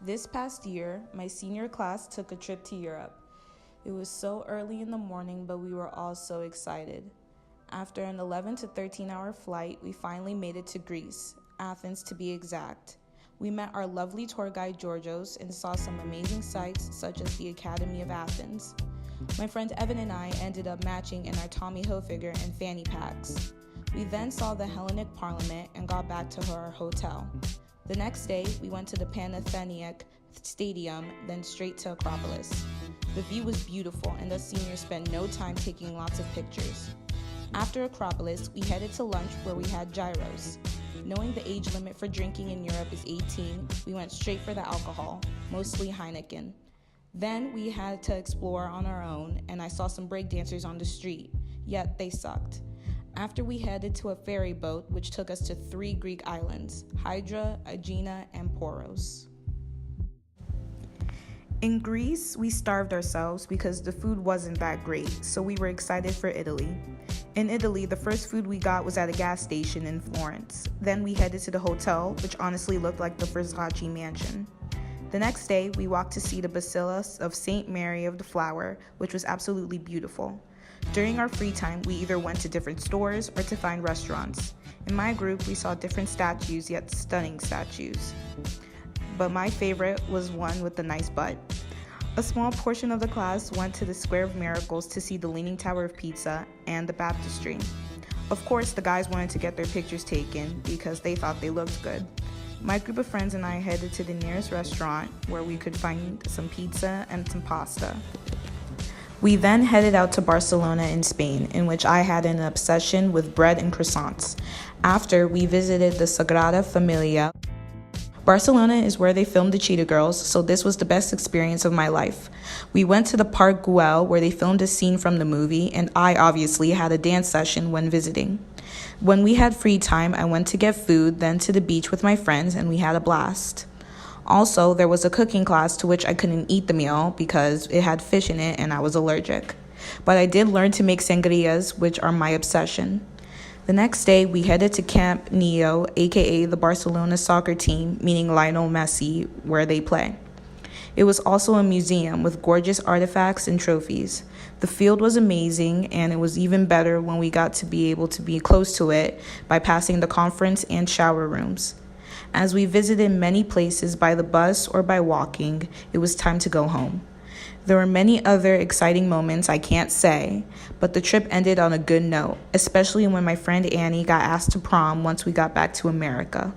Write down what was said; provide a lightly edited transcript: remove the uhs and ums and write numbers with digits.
This past year, my senior class took a trip to Europe. It was so early in the morning, but we were all so excited. After an 11 to 13-hour flight, we finally made it to Greece, Athens to be exact. We met our lovely tour guide Georgios and saw some amazing sights such as the Academy of Athens. My friend Evan and I ended up matching in our Tommy Hilfiger and fanny packs. We then saw the Hellenic Parliament and got back to our hotel. The next day, we went to the Panathinaikos Stadium, then straight to Acropolis. The view was beautiful, and the seniors spent no time taking lots of pictures. After Acropolis, we headed to lunch where we had gyros. Knowing the age limit for drinking in Europe is 18, we went straight for the alcohol, mostly Heineken. Then we had to explore on our own, and I saw some breakdancers on the street, yet they sucked. After we headed to a ferry boat, which took us to 3 Greek islands, Hydra, Aegina, and Poros. In Greece, we starved ourselves because the food wasn't that great, so we were excited for Italy. In Italy, the first food we got was at a gas station in Florence. Then we headed to the hotel, which honestly looked like the Versace mansion. The next day, we walked to see the Basilica of St. Mary of the Flower, which was absolutely beautiful. During our free time, we either went to different stores or to find restaurants. In my group, we saw different statues, yet stunning statues. But my favorite was one with the nice butt. A small portion of the class went to the Square of Miracles to see the Leaning Tower of Pisa and the baptistry. Of course, the guys wanted to get their pictures taken because they thought they looked good. My group of friends and I headed to the nearest restaurant where we could find some pizza and some pasta. We then headed out to Barcelona in Spain, in which I had an obsession with bread and croissants. After, we visited the Sagrada Familia. Barcelona is where they filmed the Cheetah Girls, so this was the best experience of my life. We went to the Park Güell, where they filmed a scene from the movie, and I obviously had a dance session when visiting. When we had free time, I went to get food, then to the beach with my friends, and we had a blast. Also, there was a cooking class to which I couldn't eat the meal because it had fish in it and I was allergic. But I did learn to make sangrias, which are my obsession. The next day, we headed to Camp Nou, aka the Barcelona soccer team, meaning Lionel Messi, where they play. It was also a museum with gorgeous artifacts and trophies. The field was amazing, and it was even better when we got to be able to be close to it by passing the conference and shower rooms. As we visited many places by the bus or by walking, it was time to go home. There were many other exciting moments I can't say, but the trip ended on a good note, especially when my friend Annie got asked to prom once we got back to America.